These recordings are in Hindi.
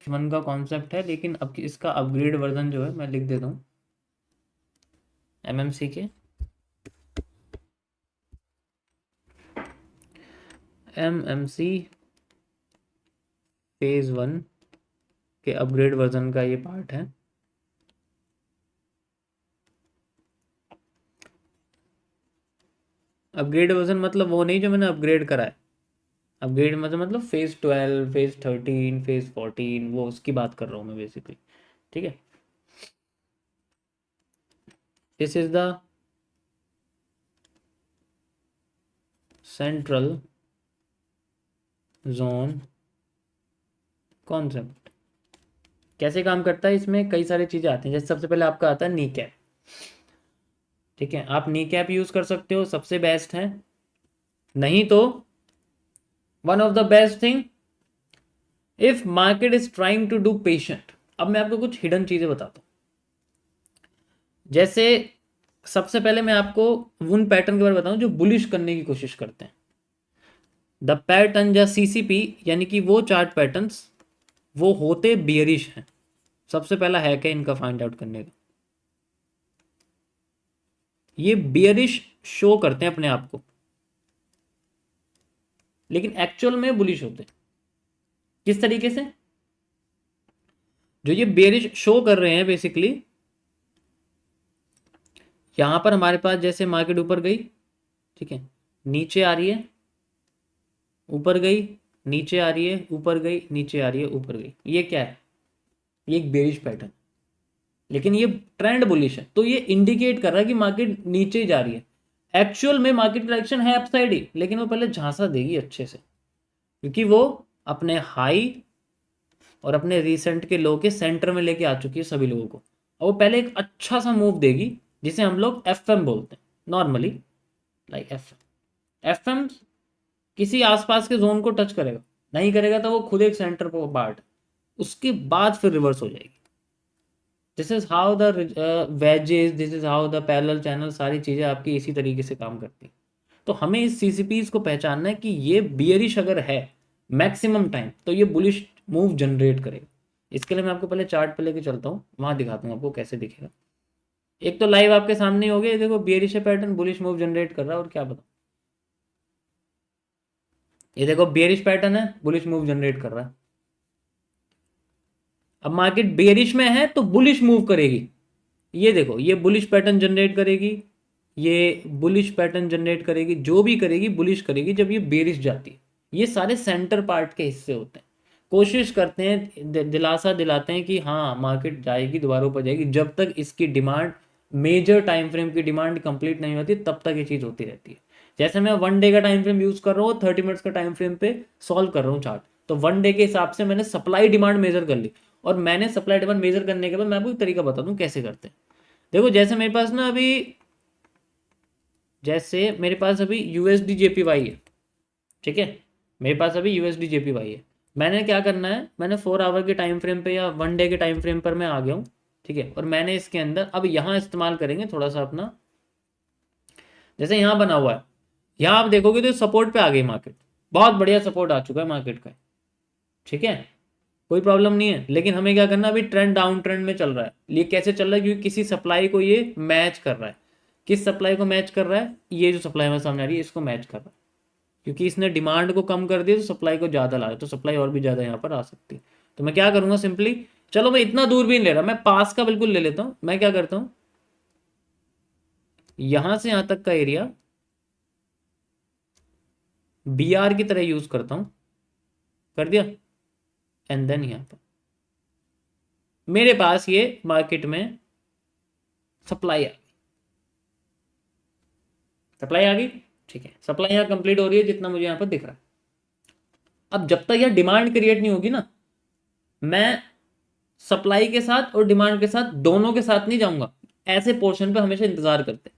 H1 का कॉन्सेप्ट है, लेकिन अब इसका अपग्रेड वर्जन जो है मैं लिख देता हूँ MMC के MMC फेज 1 के अपग्रेड वर्जन का ये पार्ट है। अपग्रेड वर्जन मतलब वो नहीं जो मैंने अपग्रेड करा है, अपग्रेड मतलब फेज 12, फेज 13, फेज 14, वो उसकी बात कर रहा हूँ मैं बेसिकली। ठीक है, this is the central zone concept. कैसे काम करता है, इसमें कई सारी चीज़ें आती हैं। जैसे सबसे पहले आपका आता है नी कैप। ठीक है, आप नी कैप यूज़ कर सकते हो, सबसे बेस्ट है। नहीं तो one of the best thing, if market is trying to do patient. अब मैं आपको कुछ हिडन चीज़ें बताता हूँ। जैसे सबसे पहले मैं आपको उन पैटर्न के बारे में बताऊं जो बुलिश करने की कोशिश करते हैं। द पैटर्न या CCP यानी कि वो चार्ट पैटर्न्स वो होते बियरिश हैं। सबसे पहला है क्या इनका फाइंड आउट करने का, ये बियरिश शो करते हैं अपने आप को, लेकिन एक्चुअल में बुलिश होते हैं। किस तरीके से, जो ये बियरिश शो कर रहे हैं बेसिकली, यहां पर हमारे पास जैसे मार्केट ऊपर गई, ठीक है, नीचे आ रही है, ऊपर गई, नीचे आ रही है, ऊपर गई, नीचे आ रही है, ऊपर गई, ये क्या है, ये एक बेरिश पैटर्न, लेकिन ये ट्रेंड बुलिश है। तो ये इंडिकेट कर रहा है कि मार्केट नीचे जा रही है। एक्चुअल में मार्केट डायरेक्शन है अपसाइड ही, लेकिन वो पहले झांसा देगी अच्छे से, क्योंकि वो अपने हाई और अपने रिसेंट के लो के सेंटर में लेके आ चुकी है सभी लोगों को। और वो पहले एक अच्छा सा मूव देगी, जिसे हम लोग FM बोलते हैं नॉर्मली, लाइक FM किसी आसपास के जोन को टच करेगा, नहीं करेगा तो वो खुद एक सेंटर पार्ट, उसके बाद फिर रिवर्स हो जाएगी। This is how the wages, this is how the parallel channel, सारी चीज़ें आपकी इसी तरीके से काम करती हैं। तो हमें इस CCPs को पहचानना है कि ये बियरिश अगर है मैक्सिमम टाइम, तो ये बुलिश मूव जनरेट करेगा। इसके लिए मैं आपको पहले चार्ट पे लेके चलता हूँ, वहां दिखाता हूँ आपको कैसे दिखेगा। एक तो लाइव आपके सामने ही हो गया, देखो bearish pattern bullish move generate कर रहा है, और क्या बताऊँ, ये देखो बियरिश पैटर्न है, बुलिश मूव जनरेट कर रहा है। अब मार्केट बेरिश में है तो बुलिश मूव करेगी, ये देखो ये बुलिश पैटर्न जनरेट करेगी, ये बुलिश पैटर्न जनरेट करेगी, जो भी करेगी बुलिश करेगी जब ये बेरिश जाती है। ये सारे सेंटर पार्ट के हिस्से होते हैं। कोशिश करते हैं, दिलासा दिलाते हैं कि हाँ मार्केट जाएगी, दोबारा ऊपर जाएगी, जब तक इसकी डिमांड, मेजर टाइम फ्रेम की डिमांड कंप्लीट नहीं होती तब तक ये चीज़ होती रहती है। जैसे मैं 1 डे का टाइम फ्रेम यूज़ कर रहा हूँ, 30 मिनट्स का टाइम फ्रेम पे सॉल्व कर रहा हूँ चार्ट, तो 1 डे के हिसाब से मैंने सप्लाई डिमांड मेजर कर ली, और मैंने सप्लाई डिमांड मेजर करने के बाद मैं आपको एक तरीका बता दूं कैसे करते हैं। देखो जैसे मेरे पास ना अभी, जैसे मेरे पास अभी USD JPY है, ठीक है, मेरे पास अभी USD JPY है। मैंने क्या करना है, मैंने 4 आवर के टाइम फ्रेम पे या 1 डे के टाइम फ्रेम पर मैं आ गया हूँ, ठीक है, और मैंने इसके अंदर अब यहाँ इस्तेमाल करेंगे थोड़ा सा अपना, जैसे यहाँ बना हुआ है, यहाँ आप देखोगे तो सपोर्ट पे आ गई मार्केट, बहुत बढ़िया सपोर्ट आ चुका है मार्केट का, ठीक है, कोई प्रॉब्लम नहीं है। लेकिन हमें क्या करना, अभी ट्रेंड डाउन ट्रेंड में चल रहा है। ये कैसे चल रहा है, क्योंकि किसी सप्लाई को ये मैच कर रहा है। किस सप्लाई को मैच कर रहा है, ये जो सप्लाई हमारे सामने आ रही है इसको मैच कर रहा है, क्योंकि इसने डिमांड को कम कर दिया तो सप्लाई को ज़्यादा ला रहा है, तो सप्लाई और भी ज़्यादा यहाँ पर आ सकती है। तो मैं क्या करूँगा, सिंपली, चलो मैं इतना दूर भी नहीं ले रहा, मैं पास का बिल्कुल ले लेता हूँ। मैं क्या करता हूँ, यहाँ से यहाँ तक का एरिया BR की तरह यूज़ करता हूँ, कर दिया, एंड देन यहाँ पर मेरे पास ये मार्केट में सप्लाई आ गई, सप्लाई आ गई, ठीक है, सप्लाई यहाँ कंप्लीट हो रही है जितना मुझे यहाँ पर दिख रहा है। अब जब तक यह डिमांड क्रिएट नहीं होगी ना, मैं सप्लाई के साथ और डिमांड के साथ दोनों के साथ नहीं जाऊंगा। ऐसे पोर्शन पे हमेशा इंतजार करते हैं,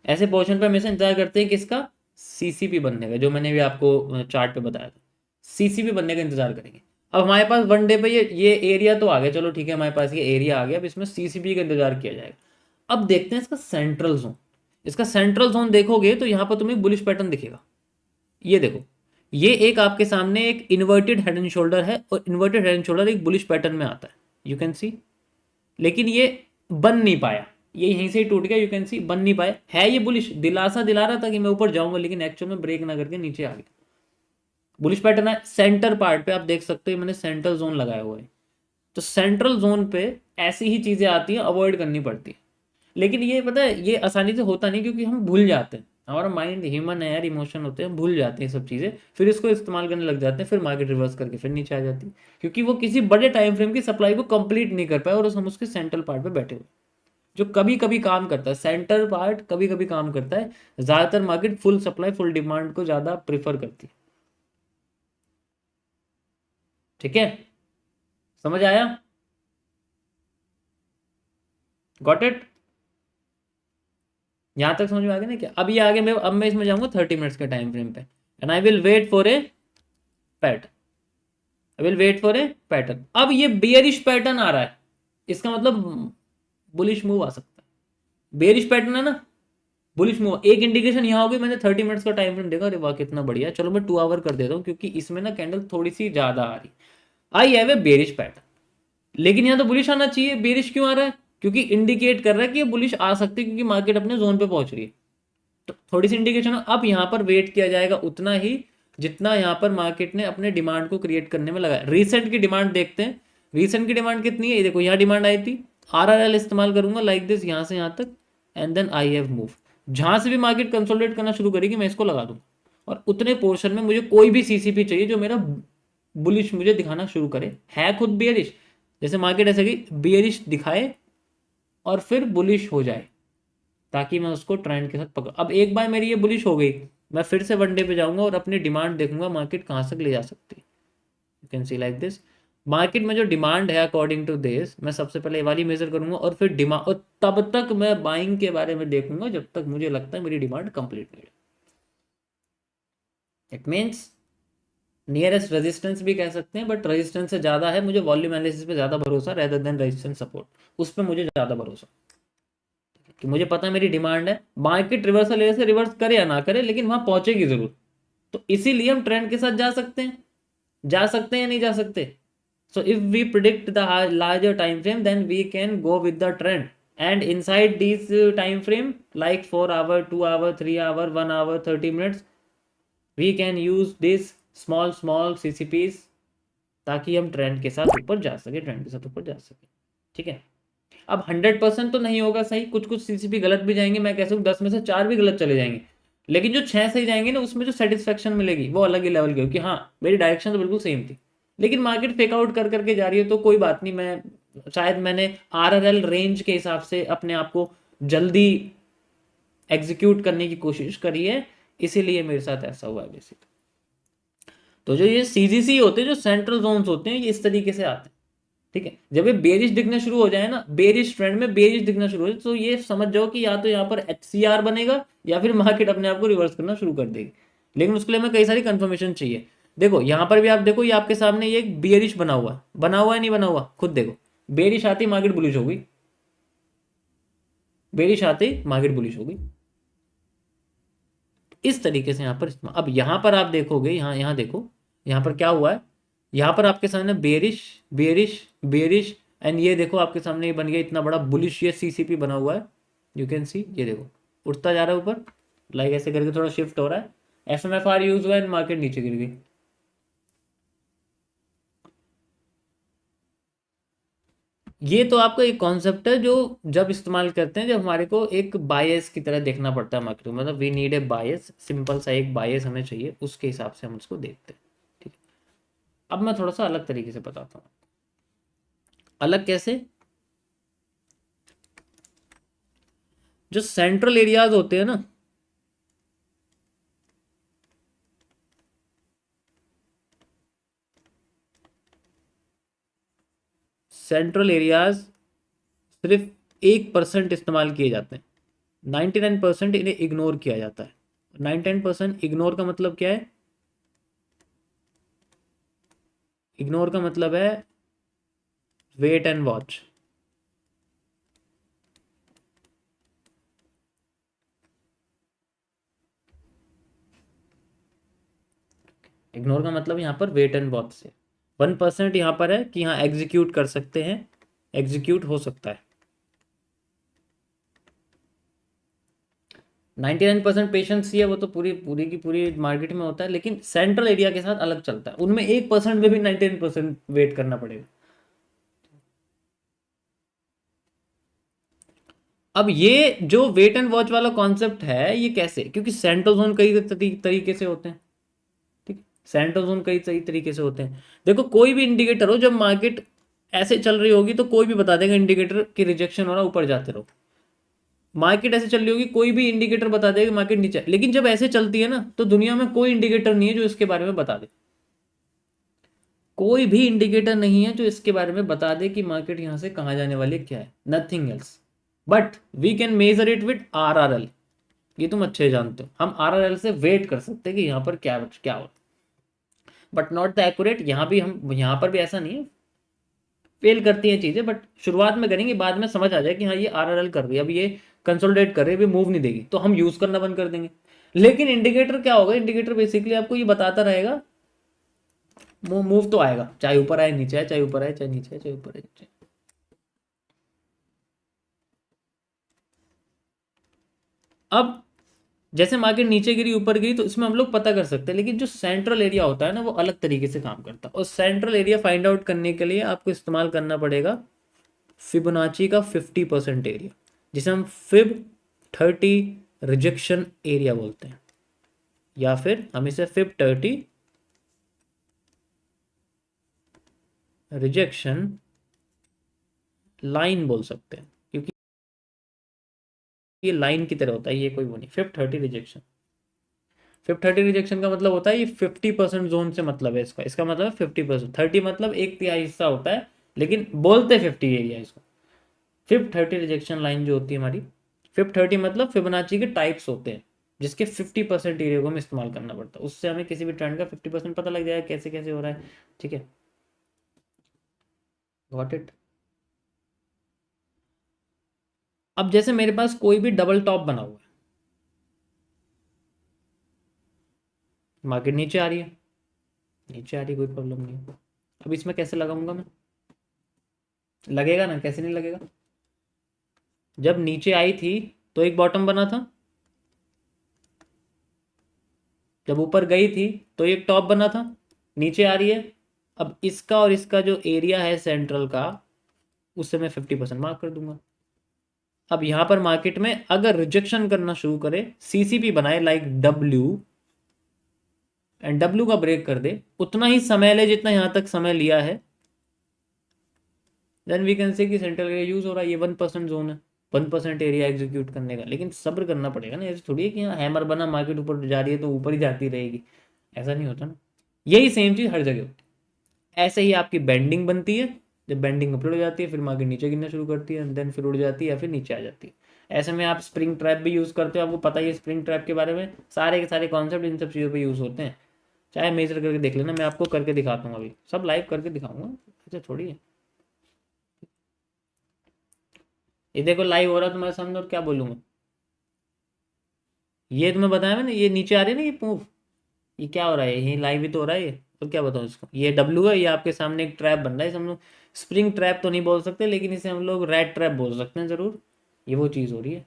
ऐसे पोर्शन पे हमेशा इंतजार करते हैं किसका, CCP बनने का, जो मैंने भी आपको चार्ट पे बताया था, CCP बनने का इंतजार करेंगे। अब हमारे पास 1 डे पे ये एरिया तो आ गया, चलो ठीक है, हमारे पास ये एरिया आ गया, अब इसमें CCP का इंतजार किया जाएगा। अब देखते हैं इसका सेंट्रल जोन। इसका सेंट्रल जोन देखोगे तो यहाँ पर तुम्हें बुलिश पैटर्न दिखेगा, ये देखो, ये एक आपके सामने एक इन्वर्टेड हेड एंड शोल्डर है, और इन्वर्टेड हेड एंड शोल्डर एक बुलिश पैटर्न में आता है, यू कैन सी। लेकिन ये बन नहीं पाया, ये यहीं से ही टूट गया, यू कैन सी, बन नहीं पाया। है ये बुलिश, दिलासा दिला रहा था कि मैं ऊपर जाऊंगा, लेकिन एक्चुअल में ब्रेक ना करके नीचे आ गया। बुलिश पैटर्न है। सेंटर पार्ट पे आप देख सकते हो मैंने सेंट्रल जोन लगाया हुआ है, तो सेंट्रल जोन पे ऐसी ही चीजें आती हैं, अवॉइड करनी पड़ती है। लेकिन ये पता है ये आसानी से होता नहीं, क्योंकि हम भूल जाते हैं, हमारा माइंड ह्यूमन है यार, इमोशन होते हैं, भूल जाते हैं सब चीज़ें, फिर इसको इस्तेमाल करने लग जाते हैं, फिर मार्केट रिवर्स करके फिर नीचे आ जाती है, क्योंकि वो किसी बड़े टाइम फ्रेम की सप्लाई को कंप्लीट नहीं कर पाए, और हम उसके सेंट्रल पार्ट पे बैठे हुए, जो कभी कभी काम करता है, सेंटर पार्ट कभी कभी काम करता है। ज़्यादातर market full supply full demand को ज़्यादा प्रिफर करती है। ठीक है, समझ आया? Got it? यहां तक समझ में आ गया ना क्या? अब ये आगे मैं, अब मैं इसमें जाऊंगा 30 मिनट्स के टाइम फ्रेम पे, and I will wait for a pattern, I will wait for a pattern. अब ये बेयरिश पैटर्न आ रहा है, इसका मतलब बुलिश मूव आ सकता है। बेयरिश पैटर्न है ना, बुलिश मूव, एक इंडिकेशन यहाँ होगी, मैंने 30 मिनट्स का टाइम फ्रेम देखा, अरे वाह कितना बढ़िया, चलो मैं 2 आवर कर देता हूँ, क्योंकि इसमें ना कैंडल थोड़ी सी ज्यादा आ रही, I have a bearish pattern. लेकिन यहाँ तो बुलिश आना चाहिए, बेयरिश क्यों आ रहा है? क्योंकि इंडिकेट कर रहा है कि ये बुलिश आ सकती है, क्योंकि मार्केट अपने जोन पे पहुंच रही है, तो थोड़ी सी इंडिकेशन। अब यहाँ पर वेट किया जाएगा उतना ही जितना यहाँ पर मार्केट ने अपने डिमांड को क्रिएट करने में लगाया। रिसेंट की डिमांड देखते हैं, रिसेंट की डिमांड कितनी है, ये देखो यहाँ डिमांड आई थी, RRL इस्तेमाल करूंगा लाइक दिस, यहाँ से यहाँ तक, and then I have move. जहां से भी मार्केट कंसोलिडेट करना शुरू करेगी मैं इसको लगा दूंगा, और उतने पोर्शन में मुझे कोई भी सीसीपी चाहिए जो मेरा बुलिश मुझे दिखाना शुरू करे, है खुद बियरिश, जैसे मार्केट ऐसे कि बियरिश दिखाए और फिर बुलिश हो जाए, ताकि मैं उसको ट्रेंड के साथ पकड़। अब एक बार मेरी ये बुलिश हो गई, मैं फिर से वनडे पे जाऊंगा और अपनी डिमांड देखूंगा मार्केट कहाँ तक ले जा सकती है। You can see like this, market में जो डिमांड है अकॉर्डिंग टू दिस, मैं सबसे पहले ये वाली मेजर करूंगा, और फिर डिमांड, और तब तक मैं बाइंग के बारे में देखूंगा जब तक मुझे लगता है मेरी डिमांड कंप्लीट नहीं है। इट मीन्स नियरेस्ट रेजिस्टेंस भी कह सकते हैं, बट रेजिस्टेंस से ज्यादा है मुझे वॉल्यूम एनालिसिस पे ज्यादा भरोसा, रेदर देन रेजिस्टेंस सपोर्ट, उस पर मुझे ज्यादा भरोसा, कि मुझे पता है मेरी डिमांड है, मार्केट रिवर्सल से रिवर्स करे या ना करे, लेकिन वहां पहुंचेगी जरूर। तो इसीलिए हम ट्रेंड के साथ जा सकते हैं, जा सकते हैं या नहीं जा सकते? So if we predict the larger time frame, then we can go with the trend, and inside this time frame like 4 hour, 2 hour, 3 hour, 1 hour, 30 minutes, we can use this small small CCPs, ताकि हम ट्रेंड के साथ ऊपर जा सके, ट्रेंड के साथ ऊपर जा सके। ठीक है, अब 100% तो नहीं होगा सही, कुछ कुछ सीसीपी गलत भी जाएंगे, मैं कह सकूँ 10 में से 4 भी गलत चले जाएंगे, लेकिन जो 6 सही जाएंगे ना, उसमें जो सेटिस्फेक्शन मिलेगी वो अलग ही लेवल की होगी, हाँ मेरी डायरेक्शन तो बिल्कुल सेम थी, लेकिन मार्केट फेक आउट कर करके जा रही है, तो कोई बात नहीं, मैं शायद मैंने RRL रेंज के हिसाब से अपने आप को जल्दी एग्जीक्यूट करने की कोशिश करी है, इसीलिए मेरे साथ ऐसा हुआ है बेसिक। तो जो ये CGC होते हैं, जो सेंट्रल जोन्स होते हैं, ये इस तरीके से आते हैं। ठीक है, जब ये बेरिश दिखना शुरू हो जाए ना, बेरिश ट्रेंड में बेरिश दिखना शुरू हो जाए, तो ये समझ जाओ कि या तो यहाँ पर HCR बनेगा, या फिर मार्केट अपने आप को रिवर्स करना शुरू कर देगी, लेकिन उसके लिए हमें कई सारी कंफर्मेशन चाहिए। देखो यहाँ पर भी आप देखो, ये आपके सामने ये एक बेरिश बना हुआ है नहीं बना हुआ, खुद देखो, बेरिश आती मार्केट बुलिश हो गई, बेरिश आती मार्केट बुलिश हो गई, इस तरीके से यहाँ पर। अब यहाँ पर आप देखोगे, यहाँ यहाँ देखो, यहाँ पर क्या हुआ है, यहाँ पर आपके सामने बेरिश बेरिश बेरिश, एंड ये देखो आपके सामने ये बन गया इतना बड़ा बुलिश, ये CCP बना हुआ है, यू कैन सी, ये देखो उठता जा रहा है ऊपर, लाइक ऐसे करके थोड़ा शिफ्ट हो रहा है, FMFR यूज हुआ है, मार्केट नीचे गिर गई। ये तो आपका एक कॉन्सेप्ट है जो जब इस्तेमाल करते हैं, जब हमारे को एक बायस की तरह देखना पड़ता है मार्केट में, मतलब we need a bias, simple सा एक बायस हमें चाहिए, उसके हिसाब से हम उसको देखते हैं। ठीक है, अब मैं थोड़ा सा अलग तरीके से बताता हूँ। अलग कैसे? जो सेंट्रल एरियाज होते हैं ना, सेंट्रल एरियाज सिर्फ 1% इस्तेमाल किए जाते हैं, 99% इन्हें इग्नोर किया जाता है। 99% इग्नोर का मतलब क्या है? इग्नोर का मतलब है वेट एंड वॉच। इग्नोर का मतलब यहाँ पर वेट एंड वॉच से 1% यहाँ पर है कि हाँ एग्जीक्यूट कर सकते हैं, एग्जीक्यूट हो सकता है। 99% पेशेंस ही है, वो तो पूरी पूरी की पूरी मार्केट में होता है, लेकिन सेंट्रल एरिया के साथ अलग चलता है, उनमें 1% में भी 99% वेट करना पड़ेगा। अब ये जो वेट एंड वॉच वाला कॉन्सेप्ट है ये कैसे, क्योंकि सेंट्रल जोन कई तरीके से होते हैं, ठीक है, सेंट्रल जोन कई सही तरीके से होते हैं। देखो कोई भी इंडिकेटर हो, जब मार्केट ऐसे चल रही होगी तो कोई भी बता देगा इंडिकेटर की रिजेक्शन हो रहा, ऊपर जाते रहो। मार्केट ऐसे चल रही होगी, कोई भी इंडिकेटर बता देगा मार्केट नीचे, लेकिन जब ऐसे चलती है ना तो दुनिया में कोई इंडिकेटर नहीं है जो इसके बारे में बता दे, कोई भी इंडिकेटर नहीं है जो इसके बारे में बता दे कि मार्केट यहां से कहां जाने वाली है, क्या है, nothing else. But we can measure it with RRL, ये तुम अच्छे जानते हो, हम RRL से वेट कर सकते हैं कि यहाँ पर क्या क्या हो, बट नॉट द एक्यूरेट। यहाँ भी हम, यहाँ पर भी ऐसा नहीं है, फेल करती हैं चीजें, बट शुरुआत में करेंगे, बाद में समझ आ जाए कि हाँ ये RRL कर रही है, अब ये कंसोलिडेट कर रही है, अभी मूव नहीं देगी, तो हम यूज करना बंद कर देंगे। लेकिन इंडिकेटर क्या होगा, इंडिकेटर बेसिकली आपको ये बताता रहेगा, मूव तो आएगा, चाहे ऊपर आए नीचे आए, चाहे ऊपर आए चाहे नीचे आए, चाहे ऊपर आए नीचे। अब जैसे मार्केट नीचे गिरी ऊपर गिरी तो इसमें हम लोग पता कर सकते हैं, लेकिन जो सेंट्रल एरिया होता है ना वो अलग तरीके से काम करता है, और सेंट्रल एरिया फाइंड आउट करने के लिए आपको इस्तेमाल करना पड़ेगा फिबोनाची का 50% एरिया, जिसे हम फिब 30 रिजेक्शन एरिया बोलते हैं, या फिर हम इसे फिब 30 रिजेक्शन लाइन बोल सकते हैं, क्योंकि ये लाइन की तरह होता है, ये कोई वो नहीं। फिब 30 रिजेक्शन का मतलब होता है ये 50% जोन से मतलब है इसका, इसका मतलब है 50%, 30 मतलब एक तिहाई हिस्सा होता है, लेकिन बोलते 50 एरिया इसको। फिब 30 रिजेक्शन लाइन जो होती है हमारी, फिब 30 मतलब फिबोनाची के टाइप्स होते हैं, जिसके 50% एरिया को हमें इस्तेमाल करना पड़ता है, उससे हमें किसी भी ट्रेंड का 50% पता लग जाएगा कैसे कैसे हो रहा है, ठीक है, गॉट इट। अब जैसे मेरे पास कोई भी डबल टॉप बना हुआ है, मार्केट नीचे आ रही है, नीचे आ रही, कोई प्रॉब्लम नहीं है। अब इसमें कैसे लगाऊंगा मैं, लगेगा ना, कैसे नहीं लगेगा, जब नीचे आई थी तो एक बॉटम बना था, जब ऊपर गई थी तो एक टॉप बना था, नीचे आ रही है। अब इसका और इसका जो एरिया है सेंट्रल का, उससे मैं 50% मार्क कर दूंगा। अब यहां पर मार्केट में अगर रिजेक्शन करना शुरू करे, CCP बनाए लाइक डब्ल्यू, एंड डब्ल्यू का ब्रेक कर दे, उतना ही समय ले जितना यहां तक समय लिया है, देन वी कैन से कि सेंट्रल एरिया यूज हो रहा है, ये 1% जोन है, 1% एरिया एग्जीक्यूट करने का। लेकिन सब्र करना पड़ेगा ना, ऐसे थोड़ी है कि यहाँ हैमर बना मार्केट ऊपर जा रही है तो ऊपर ही जाती रहेगी, ऐसा नहीं होता ना। यही सेम चीज हर जगह होती है। ऐसे ही आपकी बेंडिंग बनती है, जब बेंडिंग ऊपर उड़ जाती है फिर मार्केट नीचे गिरना शुरू करती है, देन फिर उड़ जाती है या फिर नीचे आ जाती है। ऐसे में आप स्प्रिंग ट्रैप भी यूज करते हो, आपको पता ही है स्प्रिंग ट्रैप के बारे में, सारे के सारे कॉन्सेप्ट इन सब चीज़ों पर यूज होते हैं। चाहे मेजर करके देख लेना, मैं आपको करके दिखाता हूँ, अभी सब लाइव करके दिखाऊंगा, ऐसे थोड़ी है। ये देखो लाइव हो रहा है तुम्हारे सामने, और क्या बोलूँगा, ये तुम्हें बताया मैंने, ये नीचे आ रही है ना ये मूव, ये क्या हो रहा है, ये लाइव ही तो हो रहा है ये, तो क्या बताऊँ इसको, ये डब्लू है, ये आपके सामने एक ट्रैप बन रहा है, इसे हम लोग स्प्रिंग ट्रैप तो नहीं बोल सकते, लेकिन इसे हम लोग रेड ट्रैप बोल सकते हैं ज़रूर, ये वो चीज़ हो रही है।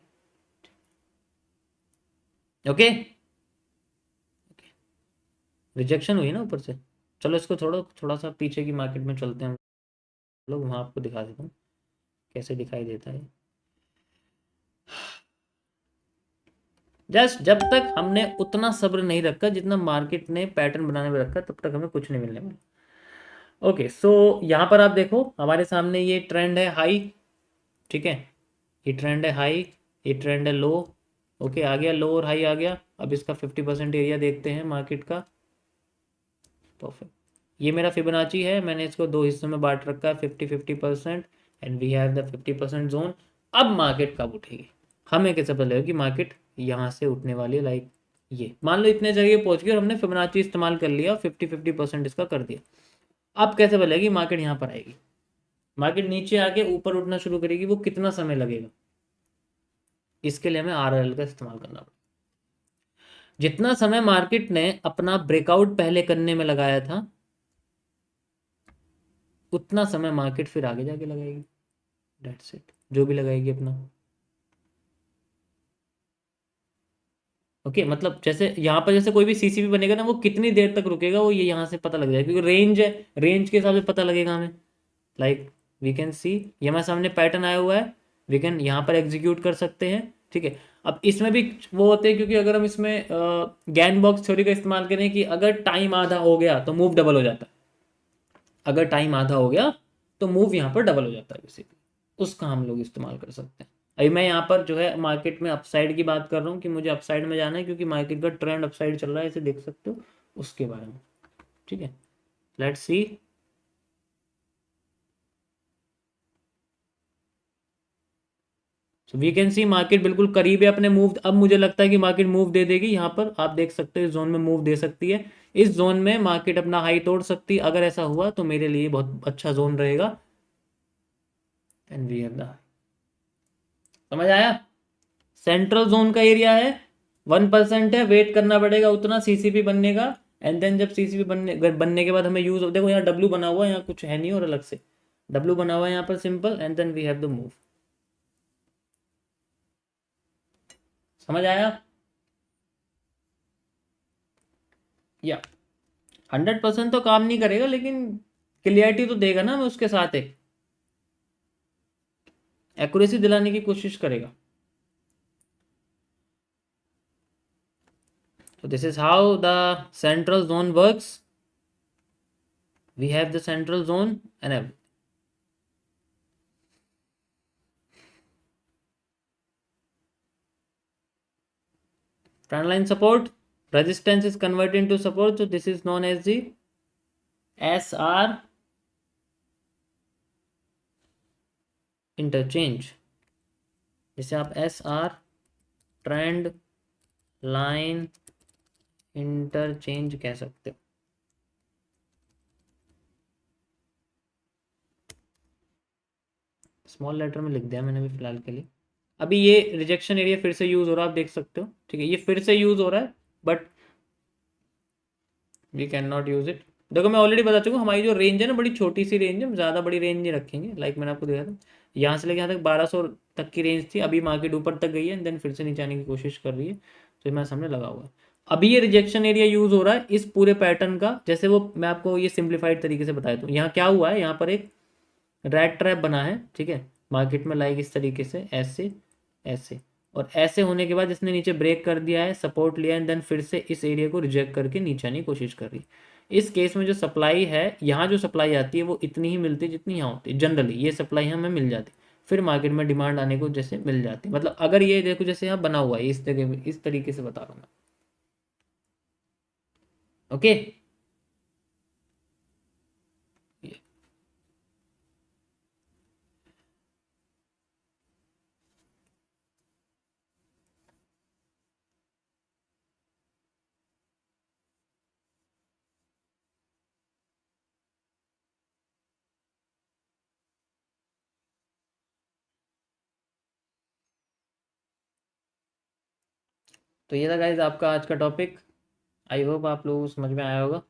ओके, रिजेक्शन हुई ना ऊपर से। चलो इसको थोड़ा थोड़ा सा पीछे की मार्केट में चलते हैं हम लोग, वहाँ आपको दिखा देता हूँ कैसे दिखाई देता है। जस्ट जब तक हमने उतना सब्र नहीं रखा जितना मार्केट ने पैटर्न बनाने में रखा, तब तक हमें कुछ नहीं मिलने वाला। ओके, सो यहाँ पर आप देखो हमारे सामने ये ट्रेंड है हाई, ठीक है, ये ट्रेंड है हाई, ये ट्रेंड है लो। ओके, आ गया लो और हाई आ गया। अब इसका 50% एरिया देखते हैं मार्केट का। परफेक्ट, ये मेरा फिबोनाची है, मैंने इसको दो हिस्सों में बांट रखा है, 50-50%, and we have the 50% zone. अब मार्केट कब उठेगी, हमें कैसे पता लगेगा कि मार्केट यहाँ से उठने वाली है, लाइक ये मान लो इतने जगह पहुंच गई और हमने फिबोनाची इस्तेमाल कर लिया और 50-50% इसका कर दिया। अब कैसे पता लगेगी मार्केट यहाँ पर आएगी, मार्केट नीचे आके ऊपर उठना शुरू करेगी, वो कितना समय लगेगा, इसके लिए हमें RRL का इस्तेमाल करना पड़ेगा। जितना समय मार्केट ने अपना ब्रेकआउट पहले करने में लगाया था, उतना समय मार्केट फिर आगे जाके लगाएगी। दैट्स इट, जो भी लगाएगी अपना। ओके मतलब जैसे यहाँ पर जैसे कोई भी सीसीपी बनेगा ना, वो कितनी देर तक रुकेगा वो ये यहाँ से पता लग जाएगा, क्योंकि रेंज है, रेंज के हिसाब से पता लगेगा हमें। लाइक वी कैन सी, ये हमारे सामने पैटर्न आया हुआ है, वी कैन यहाँ पर एग्जीक्यूट कर सकते हैं। ठीक है, अब इसमें भी वो होते हैं, क्योंकि अगर हम इसमें गैन बॉक्स थ्योरी का इस्तेमाल करें कि अगर टाइम आधा हो गया तो मूव डबल हो जाता है, अगर टाइम आधा हो गया तो मूव यहाँ पर डबल हो जाता है बेसिकली, उसका हम लोग इस्तेमाल कर सकते हैं। अभी मैं यहाँ पर जो है मार्केट में अपसाइड की बात कर रहा हूँ कि मुझे अपसाइड में जाना है, क्योंकि मार्केट का ट्रेंड अपसाइड चल रहा है, इसे देख सकते हो उसके बारे में। ठीक है, let's see. So we can see market बिल्कुल करीब है अपने मूव। अब मुझे लगता है कि मार्केट मूव दे देगी, यहाँ पर आप देख सकते हो इस जोन में मूव दे सकती है, इस जोन में मार्केट अपना हाई तोड़ सकती है। अगर ऐसा हुआ तो मेरे लिए बहुत अच्छा जोन रहेगा। एंड वी हैव द, समझ आया? सेंट्रल जोन का एरिया है, 1% है, वेट करना पड़ेगा उतना सीसीपी बनने का। एंड देन जब सीसीपी बनने के बाद हमें यूज, देखो यहाँ डब्ल्यू बना हुआ है, यहाँ कुछ है नहीं और अलग से डब्ल्यू बना हुआ है यहाँ पर simple, and then we have the move. समझ आया? या 100% तो काम नहीं करेगा, लेकिन क्लियरिटी तो देगा ना, मैं उसके साथ एक एक्यूरेसी दिलाने की कोशिश करेगा। So this is how the central zone works. We have the central zone and everything. Trend line support, resistance is converted into support, so this is known as the SR interchange. जिसे आप SR ट्रेंड लाइन इंटरचेंज कह सकते हो। स्मॉल लेटर में लिख दिया मैंने अभी फिलहाल के लिए। अभी ये रिजेक्शन एरिया फिर से यूज हो रहा है, आप देख सकते हो। ठीक है, ये फिर से यूज हो रहा है, but we can not use it. देखो मैं ऑलरेडी बता चुका हूँ, हमारी जो रेंज है ना बड़ी छोटी सी रेंज है, ज़्यादा बड़ी रेंज नहीं रखेंगे। लाइक मैंने आपको दिखाया था, यहाँ से लेके यहाँ तक 1200 तक की रेंज थी, अभी मार्केट ऊपर तक गई है, देन फिर से नीचे आने की कोशिश कर रही है, तो ये मेरे सामने लगा हुआ है। अभी ये रिजेक्शन एरिया यूज हो रहा है इस पूरे पैटर्न का, जैसे वो मैं आपको ये सिंप्लीफाइड तरीके से बताया दूँ। यहाँ क्या हुआ है, यहाँ पर एक रैट ट्रैप बना है, ठीक है, मार्केट में लाइक इस तरीके से, ऐसे ऐसे, और ऐसे होने के बाद इसने नीचे ब्रेक कर दिया है, सपोर्ट लिया है, देन फिर से इस एरिया को रिजेक्ट करके नीचे आने की कोशिश कर रही है। इस केस में जो सप्लाई है, यहाँ जो सप्लाई आती है वो इतनी ही मिलती है जितनी यहाँ होती है। जनरली ये सप्लाई हमें मिल जाती है, फिर मार्केट में डिमांड आने को जैसे मिल जाती है। मतलब अगर ये देखो जैसे यहाँ बना हुआ है इस जगह, इस तरीके से बता रहा हूँ मैं। ओके, तो ये था गाइज आपका आज का टॉपिक। आई होप आप लोगों को समझ में आया होगा।